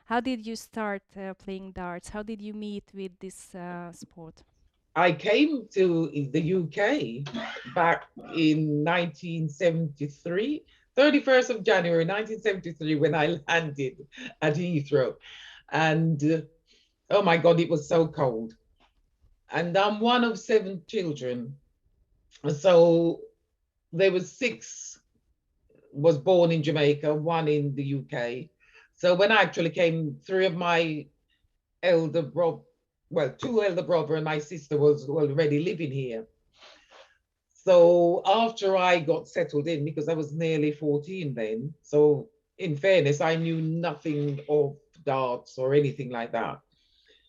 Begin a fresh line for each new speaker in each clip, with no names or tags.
How did you start playing darts? How did you meet with this sport?
I came to the UK back in 1973, 31st of January 1973, when I landed at Heathrow. And oh my God, it was so cold. And I'm one of seven children. So there was six was born in Jamaica, one in the UK. So when I actually came, three of my elder bro, well, two elder brother and my sister was already living here. So after I got settled in, because I was nearly 14 then, so in fairness, I knew nothing of darts or anything like that.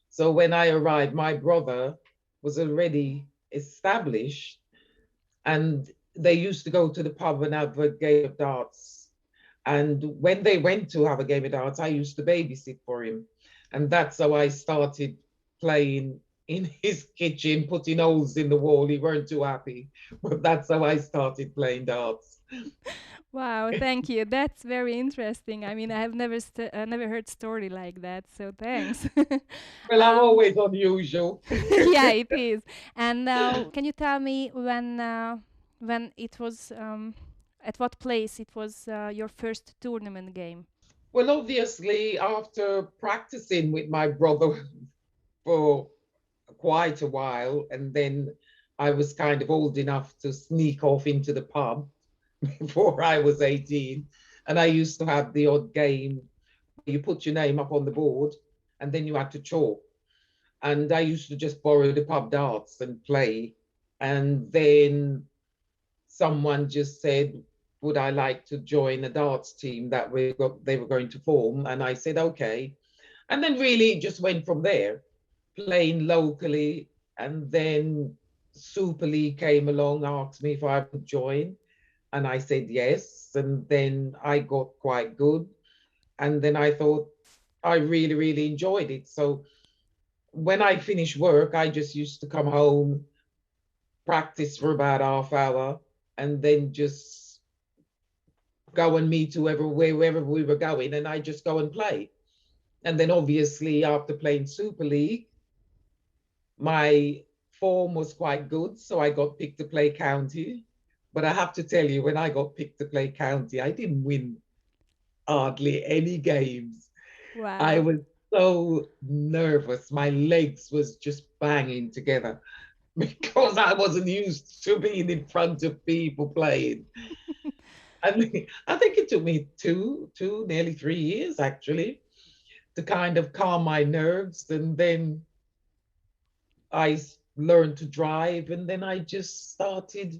So when I arrived, my brother was already established, and they used to go to the pub and have a game of darts. And when they went to have a game of darts, I used to babysit for him. And that's how I started playing in his kitchen, putting holes in the wall. He weren't too happy, but that's how I started playing darts.
Wow, thank you. That's very interesting. I mean, I have never heard story like that. So thanks.
Well, I'm
um,
always unusual.
yeah, it is. And can you tell me when it was at what place it was your first tournament game?
Well, obviously, after practicing with my brother for quite a while, and then I was kind of old enough to sneak off into the pub before I was 18. And I used to have the odd game where you put your name up on the board and then you had to chalk. And I used to just borrow the pub darts and play. And then someone just said, would I like to join a darts team that they were going to form? And I said, okay. And then really just went from there, playing locally. And then Super League came along, asked me if I would join. And I said yes. And then I got quite good. And then I thought I really, really enjoyed it. So when I finished work, I just used to come home, practice for about half hour, and then just go and meet wherever we were going, and I just go and play. And then obviously after playing Super League, my form was quite good, so I got picked to play county. But I have to tell you, when I got picked to play county, I didn't win hardly any games. I
Wow.
was so nervous. My legs was just banging together because I wasn't used to being in front of people playing. I think it took me nearly 3 years actually to kind of calm my nerves. And then learned to drive, and then I just started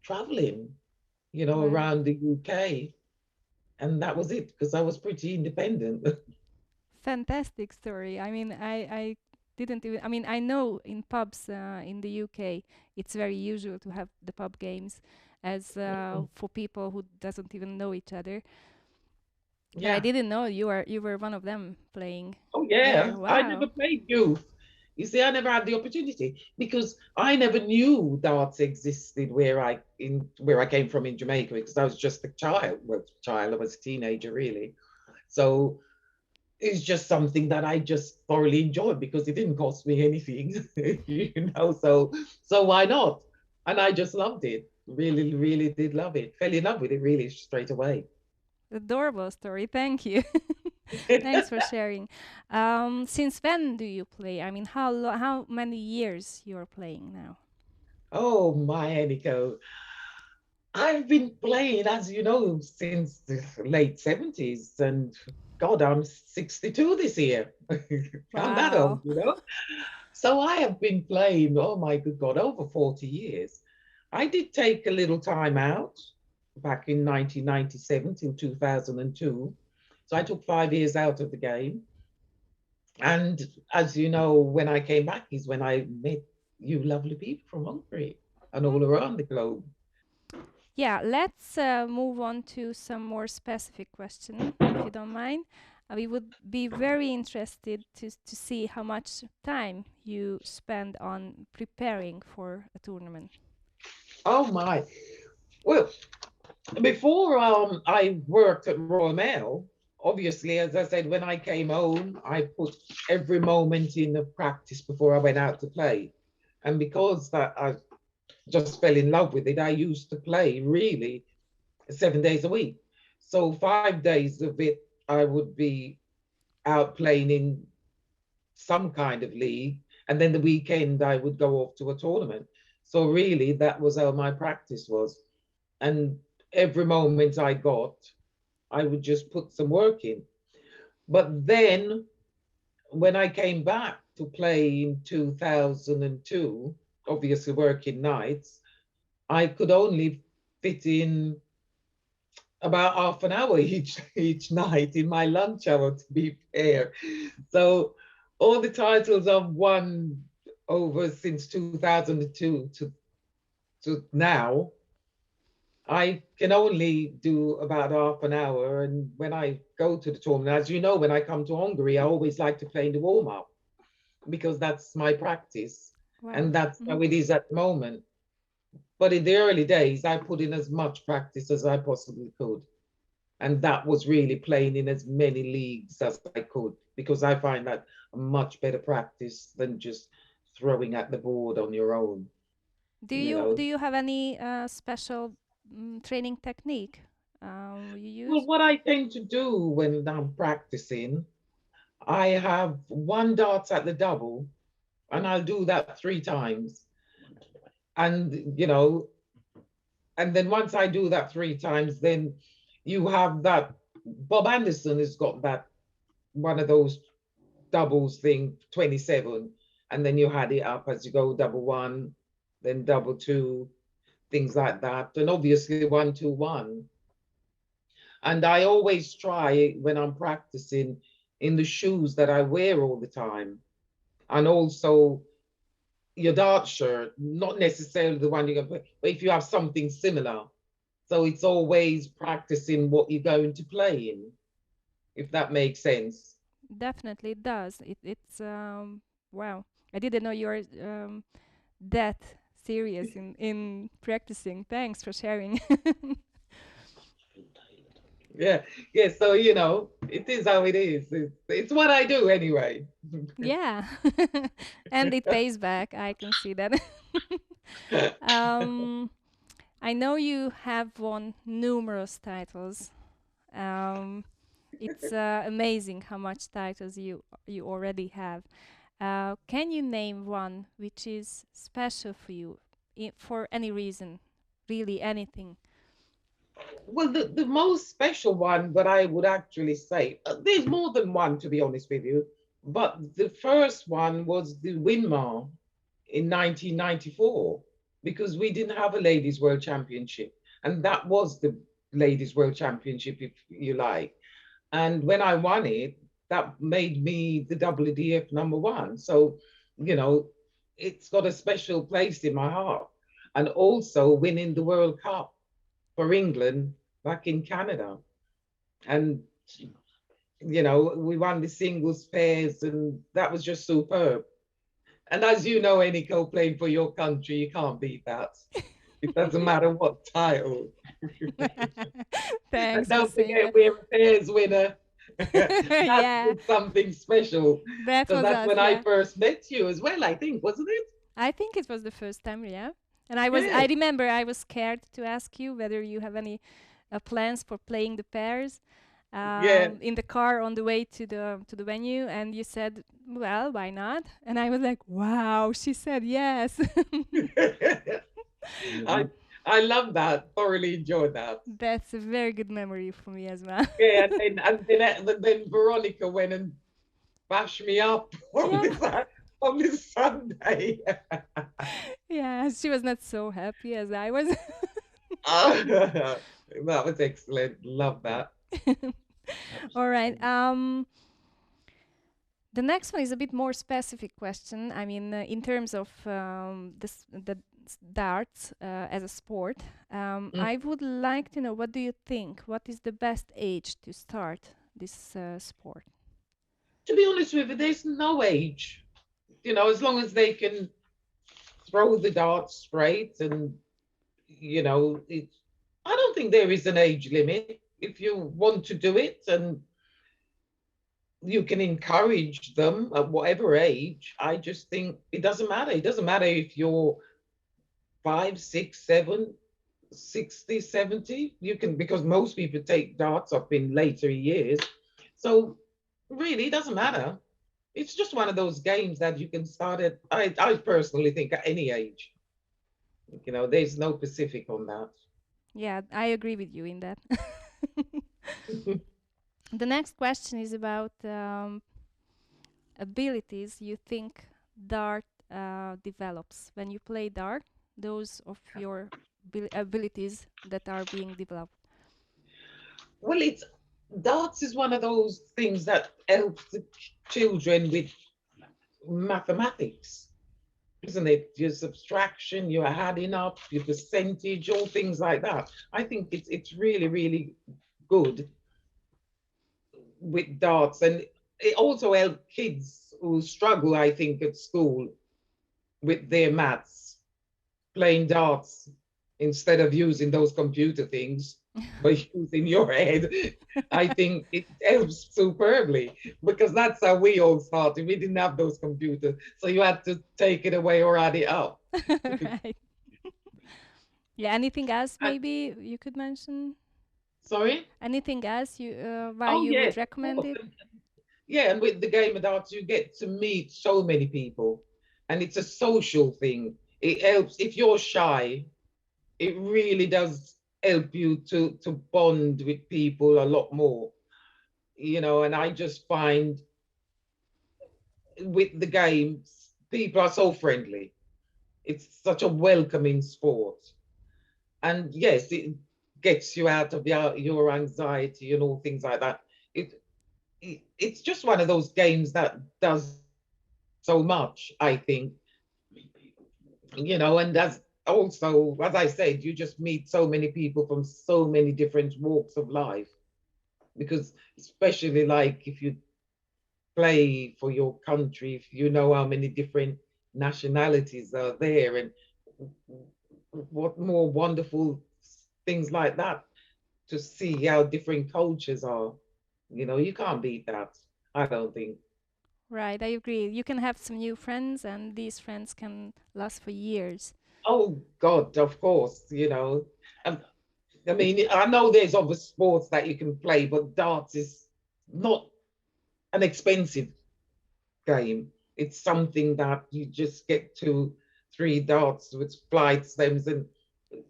traveling,
Wow.
around the UK. And that was it because I was pretty independent.
Fantastic story. I mean, I didn't even. I mean, I know in pubs in the UK, it's very usual to have the pub games as for people who doesn't even know each other. But I
Yeah.
didn't know you were one of them playing
Oh, yeah.
there.
I never
Wow.
played youth. You see, I never had the opportunity because I never knew darts existed where I came from in Jamaica because I was just a child. Well, child, I was a teenager really. So it's just something that I just thoroughly enjoyed because it didn't cost me anything, so why not? And I just loved it. Really, really did love it. Fell in love with it really straight away.
Adorable story. Thank you. Thanks for sharing. Since when do you play? I mean, how many years you're playing now?
Oh my Nico. I've been playing, as you know, since the late 70s, and God, I'm 62 this year. I'm that
Wow.
old. So I have been playing, oh my good God, over 40 years. I did take a little time out back in 1997 till 2002. So I took 5 years out of the game. And as you know, when I came back is when I met you lovely people from Hungary and all around the globe.
Yeah, let's move on to some more specific question, if you don't mind. we would be very interested to see how much time you spend on preparing for a tournament.
Oh my. Well, before I worked at Royal Mail, obviously, as I said, when I came home, I put every moment in the practice before I went out to play. And because that I just fell in love with it, I used to play really 7 days a week. So 5 days of it, I would be out playing in some kind of league. And then the weekend, I would go off to a tournament. So really, that was how my practice was. And every moment I got, I would just put some work in. But then when I came back to play in 2002, obviously working nights, I could only fit in about half an hour each night in my lunch hour, to be fair. So all the titles I've won over since 2002 to now, I can only do about half an hour. And when I go to the tournament, as you know, when I come to Hungary, I always like to play in the warm up because that's my practice.
Wow.
And that's how it is at the moment. But in the early days, I put in as much practice as I possibly could. And that was really playing in as many leagues as I could, because I find that a much better practice than just throwing at the board on your own.
Do
you
you
know.
do you have any special training technique you
Well,
use?
what I tend to do when I'm practicing, I have one darts at the double, and I'll do that 3 times. And, and then once I do that 3 times, then you have that. Bob Anderson has got that one of those doubles thing, 27, and then you had it up as you go double one, then double two, things like that. And obviously 1-2-1. And I always try when I'm practicing in the shoes that I wear all the time. And also your dart shirt, not necessarily the one you're going to play, but if you have something similar. So it's always practicing what you're going to play in, if that makes sense.
Definitely it does. It's wow. I didn't know you're that serious in practicing. Thanks for sharing.
Yeah, yeah. So it is how it is. It's what I do anyway.
Yeah. And it pays back. I can see that. um, I know you have won numerous titles. Um, it's amazing how much titles you already have. Can you name one which is special for you for any reason? Really, anything?
Well, the most special one, but I would actually say there's more than one, to be honest with you. But the first one was the Winmar in 1994, because we didn't have a Ladies World Championship. And that was the Ladies World Championship, if you like. And when I won it, that made me the WDF #1. So, it's got a special place in my heart. And also winning the World Cup for England back in Canada. And, we won the singles pairs, and that was just superb. And as you know, Eniko, playing for your country, you can't beat that. It doesn't matter what title. And
Thanks for
don't
saying
forget,
that.
we're a pairs winner. That's
Yeah,
something special,
that
because
was
that's
us.
when I
Yeah,
first met you as well, I think, wasn't it?
I think it was the first time. Yeah, and I
Yes.
remember I was scared to ask you whether you have any plans for playing the pairs
Yeah.
in the car on the way to the venue, and you said, "Well, why not?" And I was like, "Wow!" She said yes.
I I love that. Thoroughly enjoyed that.
That's a very good memory for me as well.
Yeah, and then Veronica went and bashed me up on
Yeah,
this Sunday.
yeah. She was not so happy as I was.
That was excellent. Love that.
All right. The next one is a bit more specific question. I mean, in terms of the darts as a sport,
Mm.
I would like to know, what do you think? What is the best age to start this sport?
To be honest with you, there's no age. As long as they can throw the dart straight, and I don't think there is an age limit. If you want to do it, and you can encourage them at whatever age, I just think it doesn't matter. It doesn't matter if you're 5, 6, 7, 60, 70. You can, because most people take darts up in later years. So really, it doesn't matter. It's just one of those games that you can start at, I personally think, at any age. There's no specific on that.
Yeah, I agree with you in that. The next question is about abilities you think dart develops. When you play dart, those of your abilities that are being developed.
Well, darts is one of those things that helps the children with mathematics, isn't it? Your subtraction, your adding up, your percentage, all things like that. I think it's really, really good with darts, and it also helps kids who struggle, I think, at school with their maths, playing darts instead of using those computer things. By using your head, I think it helps superbly, because that's how we all started. We didn't have those computers, so you had to take it away or add it up.
Right. Yeah. Anything else maybe you could mention?
Sorry?
Anything else why
Oh,
you
yeah.
would recommend it?
Yeah, and with the game of darts, you get to meet so many people, and it's a social thing. It helps if you're shy. It really does help you to bond with people a lot more. And I just find with the games, people are so friendly. It's such a welcoming sport. And yes, it gets you out of your anxiety and all things like that. It's just one of those games that does so much, I think. And as also, as I said, you just meet so many people from so many different walks of life. Because especially like if you play for your country, if you know how many different nationalities are there, and what more wonderful things like that, to see how different cultures are. You can't beat that, I don't think.
Right, I agree. You can have some new friends, and these friends can last for years.
Oh God, of course. Um, I mean, I know there's other sports that you can play, but darts is not an expensive game. It's something that you just get 2, 3 darts with flight stems, and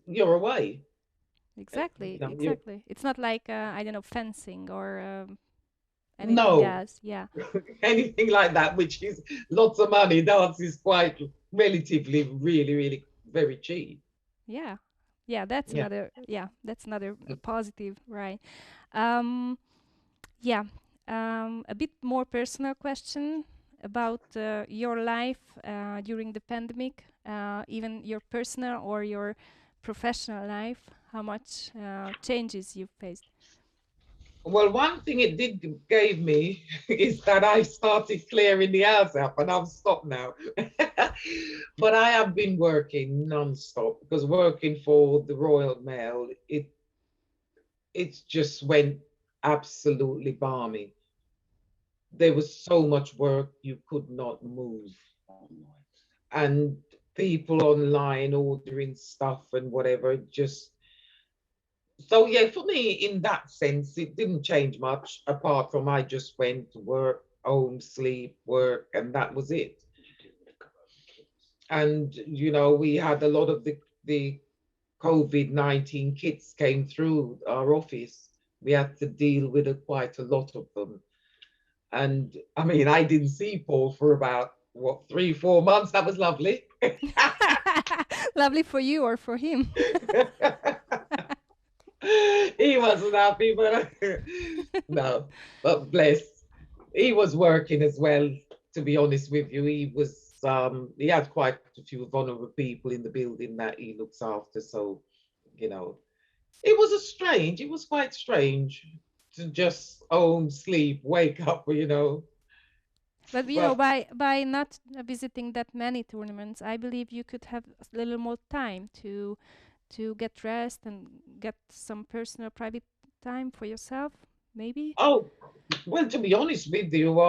you're away.
Exactly,
You
exactly. It's not like I don't know, fencing or anything
no
else. Yeah,
anything like that, which is lots of money. Darts is quite relatively, really, really very cheap.
yeah, yeah. That's
Yeah.
another. Yeah, that's another positive. Right. Um, yeah. A bit more personal question about your life during the pandemic, even your personal or your professional life. How much changes you faced?
Well, one thing it did gave me is that I started clearing the house up, and I've stopped now. But I have been working non-stop, because working for the Royal Mail, it just went absolutely balmy. There was so much work, you could not move. And people online ordering stuff and whatever, just so yeah, for me in that sense, it didn't change much, apart from I just went to work, home, sleep, work, and that was it. And we had a lot of the COVID-19 kits came through our office. We had to deal with quite a lot of them. And I mean, I didn't see Paul for about, what, 3, 4 months. That was lovely.
Lovely for you or for him?
He wasn't happy, but no, but bless. He was working as well, to be honest with you. He had quite a few vulnerable people in the building that he looks after. So, you know, it was quite strange. to just own, sleep, wake up, you know.
But
But
by not visiting that many tournaments, I believe you could have a little more time to get rest and get some personal private time for yourself, maybe.
oh, well, to be honest with you,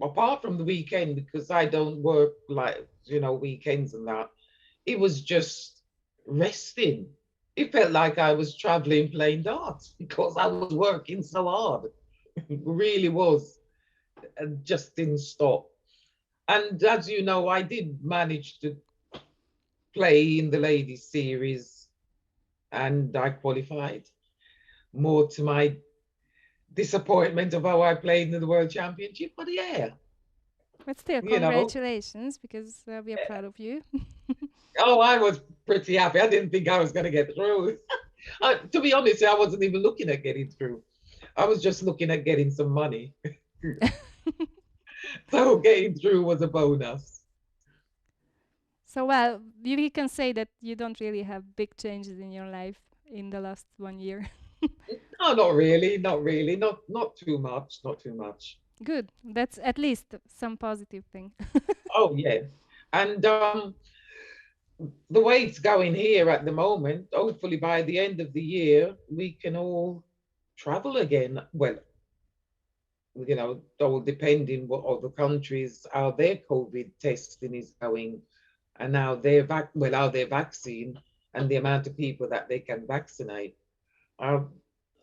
apart from the weekend, because I don't work like, weekends and that, it was just resting. It felt like I was traveling playing darts because I was working so hard. It really was. And just didn't stop. And as you know, I did manage to play in the ladies series and I qualified, more to my disappointment of how I played in the World Championship. But yeah,
But still,
you know,
congratulations, because we are proud of you.
oh, I was pretty happy. I didn't think I was going to get through. To be honest, I wasn't even looking at getting through. I was just looking at getting some money. So getting through was a bonus.
So, well, we can say that you don't really have big changes in your life in the last 1 year.
No, not really, not really, not too much, not too much.
Good. That's at least some positive thing.
Oh yeah, and the way it's going here at the moment, hopefully by the end of the year we can all travel again. Well, all depending what other countries how their COVID testing is going, and how how their vaccine and the amount of people that they can vaccinate. Uh,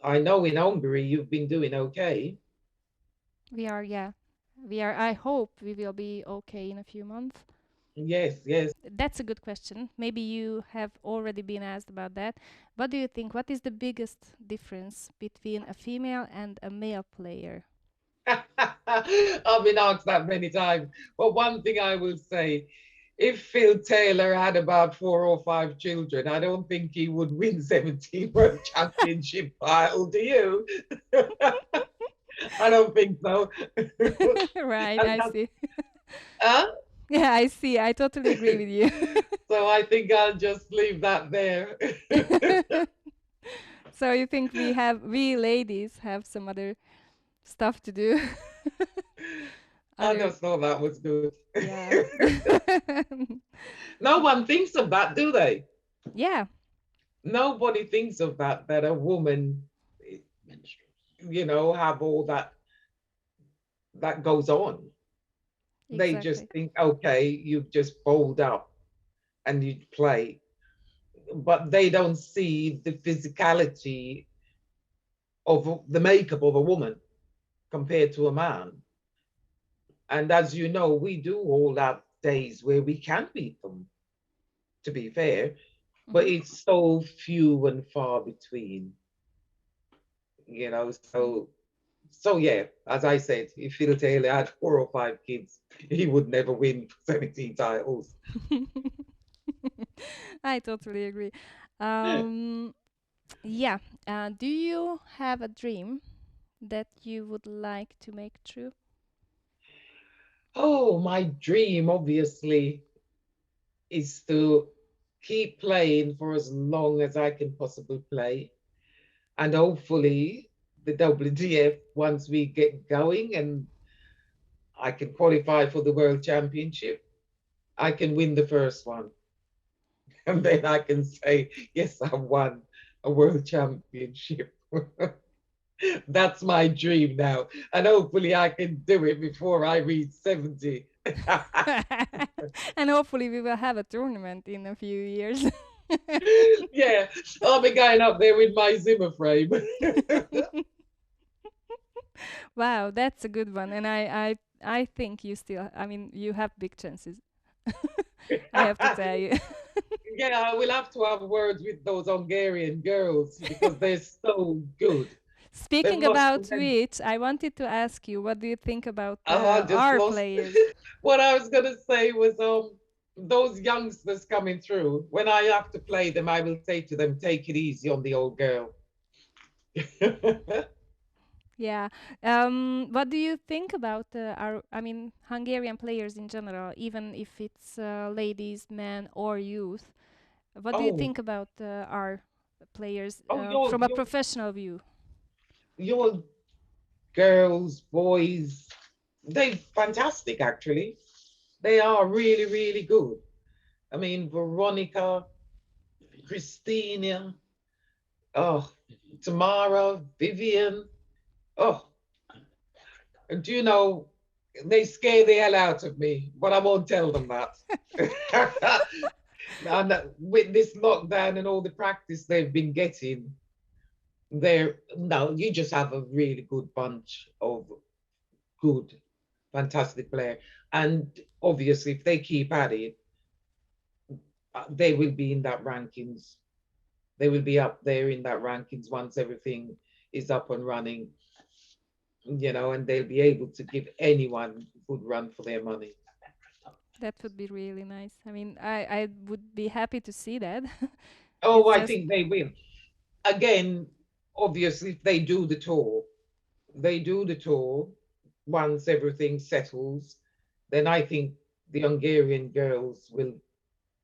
I know in Hungary you've been doing okay.
We are, yeah. We are. I hope we will be okay in a few months.
Yes, yes.
That's a good question. Maybe you have already been asked about that. What do you think? What is the biggest difference between a female and a male player?
I've been asked that many times. But one thing I will say, if Phil Taylor had about 4 or 5 children, I don't think he would win 17 World Championship title. Do you? I don't think so.
Right,
And
I
that's,
see.
huh?
Yeah, I see. I totally agree with you.
So I think I'll just leave that there.
So you think we ladies have some other stuff to do?
I
Other,
just thought that was good.
yeah.
No one thinks of that, do they?
Yeah,
Nobody thinks of that a woman, have all that goes on. They just
exactly.
think, okay, you just fold up and you play, but they don't see the physicality of the makeup of a woman compared to a man. And as you know, we do all have days where we can beat them, to be fair, but
Hmm.
it's so few and far between, so yeah, as I said, if Phil Taylor had 4 or 5 kids, he would never win 17 titles.
I totally agree. Um, yeah. Do you have a dream that you would like to make true?
Oh, my dream, obviously, is to keep playing for as long as I can possibly play. And hopefully, the WDF, once we get going and I can qualify for the World Championship, I can win the first one. And then I can say, yes, I won a World Championship. That's my dream now. And hopefully, I can do it before I reach 70.
And hopefully we will have a tournament in a few years.
Yeah, I'll be going up there with my Zimmer frame.
Wow, that's a good one. And I think you still, I mean, you have big chances. I have to tell you.
Yeah, I will have to have words with those Hungarian girls because they're so good. They've
Speaking
lost
about
the
which, I wanted to ask you, what do you think about
I just
our
lost.
players?
What I was gonna say was those youngsters coming through. When I have to play them, I will say to them, take it easy on the old girl.
Yeah. What do you think about I mean, Hungarian players in general, even if it's ladies, men, or youth? What do you
Oh,
think about our players
oh,
from a professional view?
your girls, boys, they're fantastic actually. They are really, really good. I mean, Veronica, Christina, oh, Tamara, Vivian, oh, do you know, they scare the hell out of me, but I won't tell them that. And with this lockdown and all the practice they've been getting, they're no, you just have a really good bunch of good, fantastic player. And obviously, if they keep at it, they will be in that rankings. They will be up there in that rankings once everything is up and running, and they'll be able to give anyone a good run for their money.
That would be really nice. I mean, I would be happy to see that.
Oh,
It's
I
just
think they will. Again, obviously, if they do the tour once everything settles, then I think the Hungarian girls will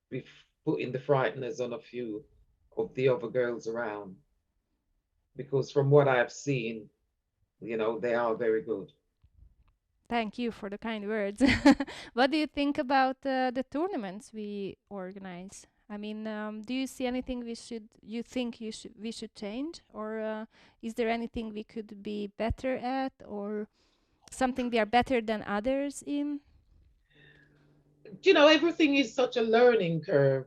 be putting the frighteners on a few of the other girls around. Because from what I've seen, they are very good.
thank you for the kind words. What do you think about the tournaments we organize? I mean, do you see anything you think we should change, or is there anything we could be better at, or something we are better than others in?
Everything is such a learning curve.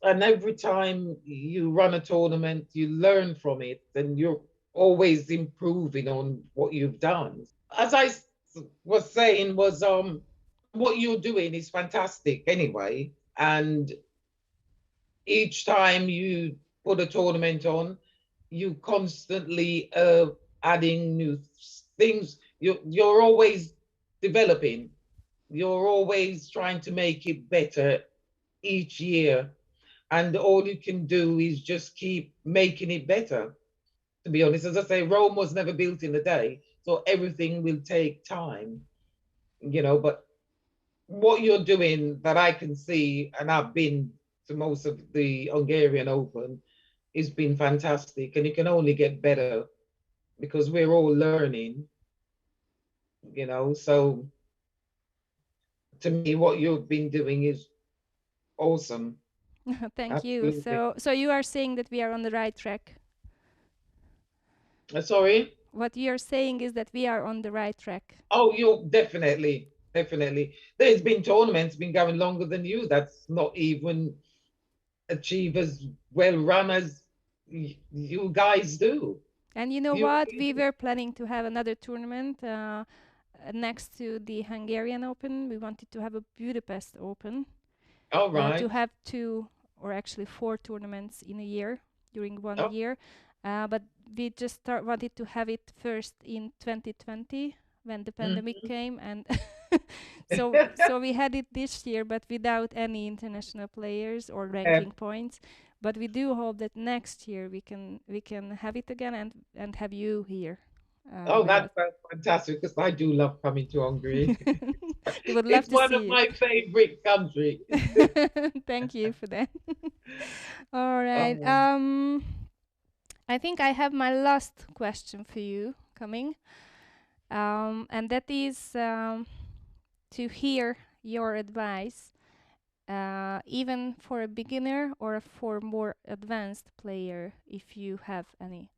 And every time you run a tournament, you learn from it, and you're always improving on what you've done. As I was saying, was what you're doing is fantastic anyway, and each time you put a tournament on, you constantly adding new things. You're always developing. You're always trying to make it better each year, and all you can do is just keep making it better. To be honest, as I say, Rome was never built in a day, so everything will take time. But what you're doing that I can see, and I've been to most of the Hungarian Open, has been fantastic, and it can only get better because we're all learning. So to me, what you've been doing is awesome.
Thank you.
Absolutely.
So you are saying that we are on the right track.
Sorry.
What you are saying is that we are on the right track.
Oh, you're definitely, definitely. There's been tournaments been going longer than you. That's not even achieve as well run as you guys do.
And you know
You,
what? We were planning to have another tournament next to the Hungarian Open. We wanted to have a Budapest Open,
all
to
right.
have two or actually four tournaments in a year during one
Oh,
year. But we just wanted to have it first in 2020 when the pandemic
mhm.
came, and so we had it this year, but without any international players or
Yeah.
ranking points. But we do hope that next year we can have it again and have you here
Oh,
with
that
us.
sounds fantastic because I do love coming to Hungary.
We would love
It's
to
one of
see you.
my favorite countries.
Thank you for that. All right.
Oh,
I think I have my last question for you coming, and that is to hear your advice, even for a beginner or for more advanced player, if you have any.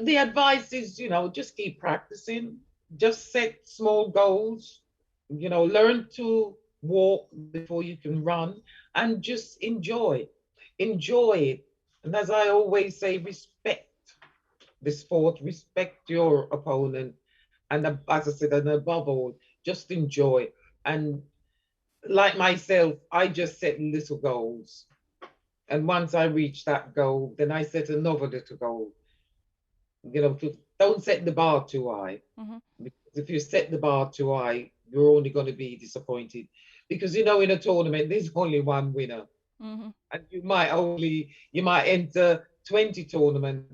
the advice is, just keep practicing. Just set small goals. Learn to walk before you can run, and just enjoy it. And as I always say, respect the sport, respect your opponent, and as I said, and above all, just enjoy. And like myself, I just set little goals. And once I reach that goal, then I set another little goal. Don't set the bar too high.
Mm-hmm.
Because if you set the bar too high, you're only going to be disappointed. Because in a tournament, there's only one winner.
Mm-hmm.
And you might enter 20 tournaments.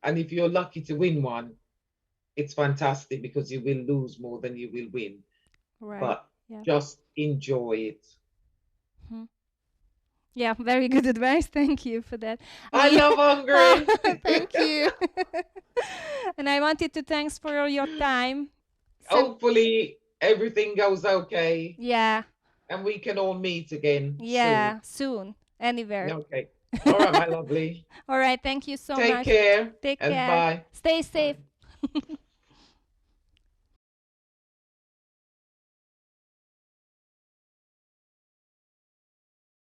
And if you're lucky to win one, it's fantastic because you will lose more than you will win.
Right.
But
Yeah.
just enjoy it.
Mhm. Yeah, very good advice. Thank you for that.
I love Hungary.
Thank you. And I wanted to thanks for your time.
Hopefully everything goes okay.
Yeah.
And we can all meet again.
Yeah, soon. Anywhere.
Okay. All right, my lovely.
All right. Thank you so much.
Take care.
Take
and
care.
Bye.
Stay safe.
Bye.